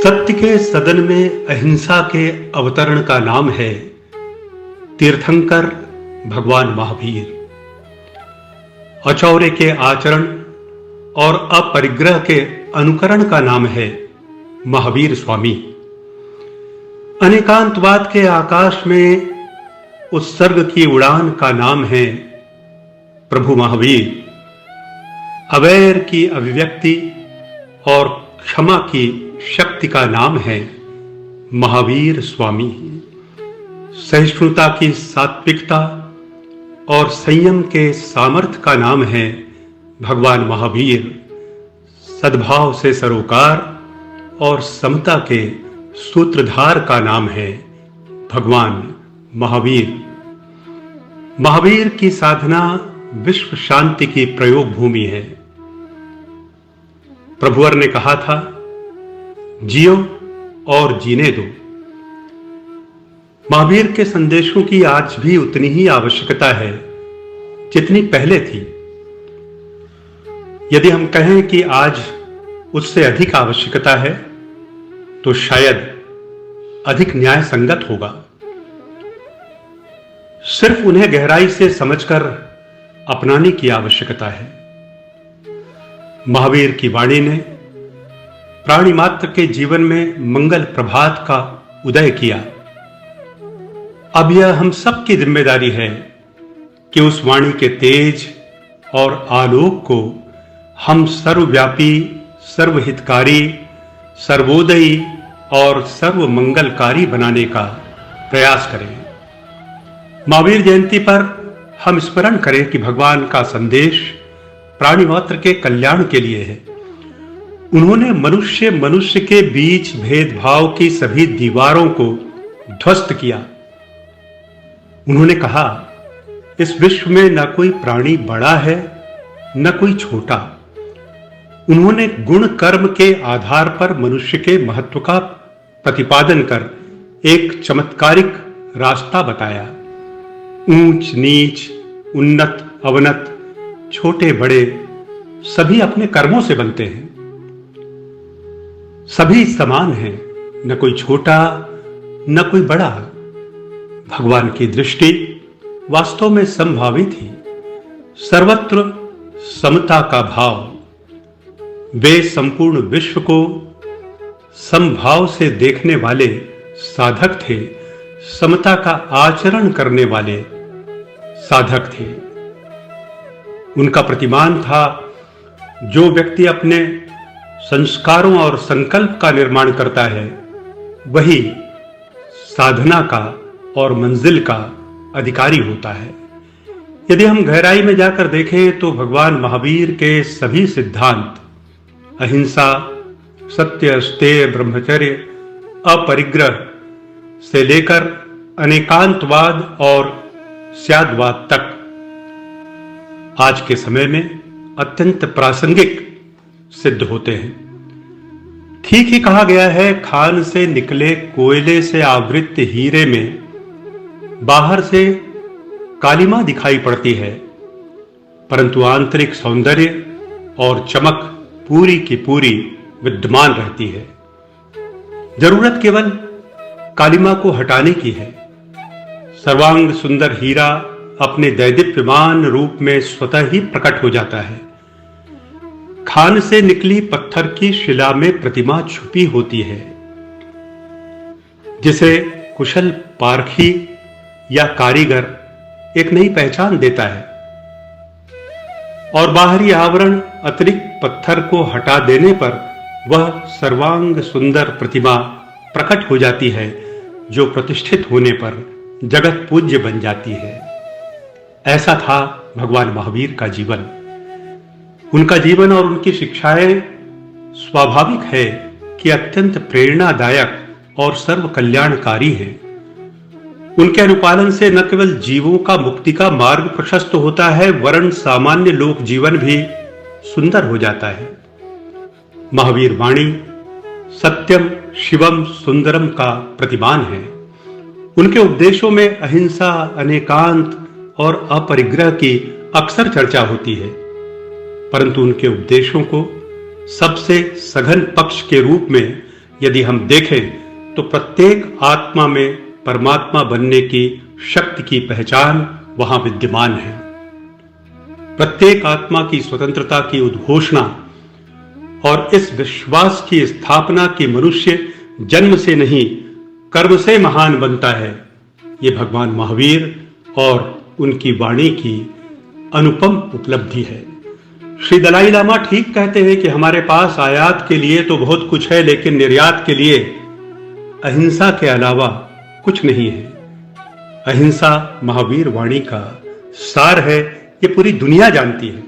सत्य के सदन में अहिंसा के अवतरण का नाम है तीर्थंकर भगवान महावीर। अचौरे के आचरण और अपरिग्रह के अनुकरण का नाम है महावीर स्वामी। अनेकांतवाद के आकाश में उत्सर्ग की उड़ान का नाम है प्रभु महावीर। अवैर की अभिव्यक्ति और क्षमा की शक्ति का नाम है महावीर स्वामी। सहिष्णुता की सात्विकता और संयम के सामर्थ्य का नाम है भगवान महावीर। सद्भाव से सरोकार और समता के सूत्रधार का नाम है भगवान महावीर। महावीर की साधना विश्व शांति की प्रयोग भूमि है। प्रभुवर ने कहा था, जियो और जीने दो। महावीर के संदेशों की आज भी उतनी ही आवश्यकता है जितनी पहले थी। यदि हम कहें कि आज उससे अधिक आवश्यकता है तो शायद अधिक न्याय संगत होगा। सिर्फ उन्हें गहराई से समझकर अपनाने की आवश्यकता है। महावीर की वाणी ने प्राणी मात्र के जीवन में मंगल प्रभात का उदय किया। अब यह हम सब की जिम्मेदारी है कि उस वाणी के तेज और आलोक को हम सर्वव्यापी, सर्वहितकारी, सर्वोदयी और सर्वमंगलकारी बनाने का प्रयास करें। महावीर जयंती पर हम स्मरण करें कि भगवान का संदेश प्राणी मात्र के कल्याण के लिए है। उन्होंने मनुष्य के बीच भेदभाव की सभी दीवारों को ध्वस्त किया। उन्होंने कहा, इस विश्व में न कोई प्राणी बड़ा है न कोई छोटा। उन्होंने गुण कर्म के आधार पर मनुष्य के महत्व का प्रतिपादन कर एक चमत्कारिक रास्ता बताया। ऊंच नीच, उन्नत अवनत, छोटे बड़े सभी अपने कर्मों से बनते हैं। सभी समान हैं, न कोई छोटा न कोई बड़ा। भगवान की दृष्टि वास्तव में समभावी थी। सर्वत्र समता का भाव। वे संपूर्ण विश्व को समभाव से देखने वाले साधक थे, समता का आचरण करने वाले साधक थे। उनका प्रतिमान था, जो व्यक्ति अपने संस्कारों और संकल्प का निर्माण करता है वही साधना का और मंजिल का अधिकारी होता है। यदि हम गहराई में जाकर देखें तो भगवान महावीर के सभी सिद्धांत, अहिंसा, सत्य, स्तेय, ब्रह्मचर्य, अपरिग्रह से लेकर अनेकांतवाद और स्यादवाद तक आज के समय में अत्यंत प्रासंगिक सिद्ध होते हैं। ठीक ही कहा गया है, खान से निकले कोयले से आवृत हीरे में बाहर से कालिमा दिखाई पड़ती है, परंतु आंतरिक सौंदर्य और चमक पूरी की पूरी विद्यमान रहती है। जरूरत केवल कालिमा को हटाने की है। सर्वांग सुंदर हीरा अपने दैदीप्यमान रूप में स्वतः ही प्रकट हो जाता है। खान से निकली पत्थर की शिला में प्रतिमा छुपी होती है, जिसे कुशल पारखी या कारीगर एक नई पहचान देता है। और बाहरी आवरण अतिरिक्त पत्थर को हटा देने पर वह सर्वांग सुंदर प्रतिमा प्रकट हो जाती है, जो प्रतिष्ठित होने पर जगत पूज्य बन जाती है। ऐसा था भगवान महावीर का जीवन। उनका जीवन और उनकी शिक्षाएं स्वाभाविक है कि अत्यंत प्रेरणादायक और सर्व कल्याणकारी है। उनके अनुपालन से न केवल जीवों का मुक्ति का मार्ग प्रशस्त होता है, वरन सामान्य लोक जीवन भी सुंदर हो जाता है। महावीर वाणी सत्यम शिवम सुंदरम का प्रतिमान है। उनके उपदेशों में अहिंसा, अनेकांत और अपरिग्रह की अक्सर चर्चा होती है, परंतु उनके उपदेशों को सबसे सघन पक्ष के रूप में यदि हम देखें तो प्रत्येक आत्मा में परमात्मा बनने की शक्ति की पहचान वहां विद्यमान है। प्रत्येक आत्मा की स्वतंत्रता की उद्घोषणा और इस विश्वास की स्थापना कि मनुष्य जन्म से नहीं कर्म से महान बनता है, ये भगवान महावीर और उनकी वाणी की अनुपम उपलब्धि है। श्री दलाई लामा ठीक कहते हैं कि हमारे पास आयात के लिए तो बहुत कुछ है, लेकिन निर्यात के लिए अहिंसा के अलावा कुछ नहीं है। अहिंसा महावीर वाणी का सार है, ये पूरी दुनिया जानती है।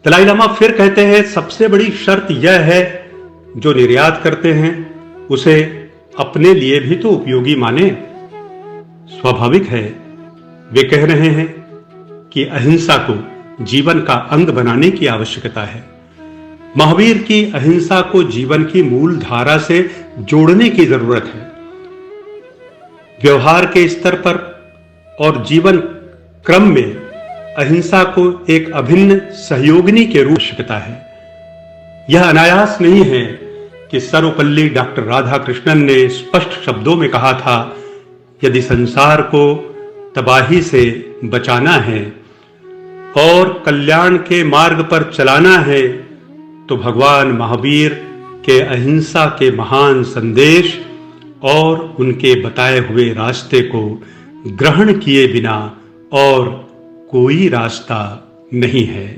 दलाई लामा फिर कहते हैं, सबसे बड़ी शर्त यह है जो निर्यात करते हैं उसे अपने लिए भी तो उपयोगी माने। स्वाभाविक है, वे कह रहे हैं कि अहिंसा को जीवन का अंग बनाने की आवश्यकता है। महावीर की अहिंसा को जीवन की मूल धारा से जोड़ने की जरूरत है। व्यवहार के स्तर पर और जीवन क्रम में अहिंसा को एक अभिन्न सहयोगिनी के रूप में आवश्यकता है। यह अनायास नहीं है कि सर्वपल्ली डॉक्टर राधा कृष्णन ने स्पष्ट शब्दों में कहा था, यदि संसार को तबाही से बचाना है और कल्याण के मार्ग पर चलाना है तो भगवान महावीर के अहिंसा के महान संदेश और उनके बताए हुए रास्ते को ग्रहण किए बिना और कोई रास्ता नहीं है।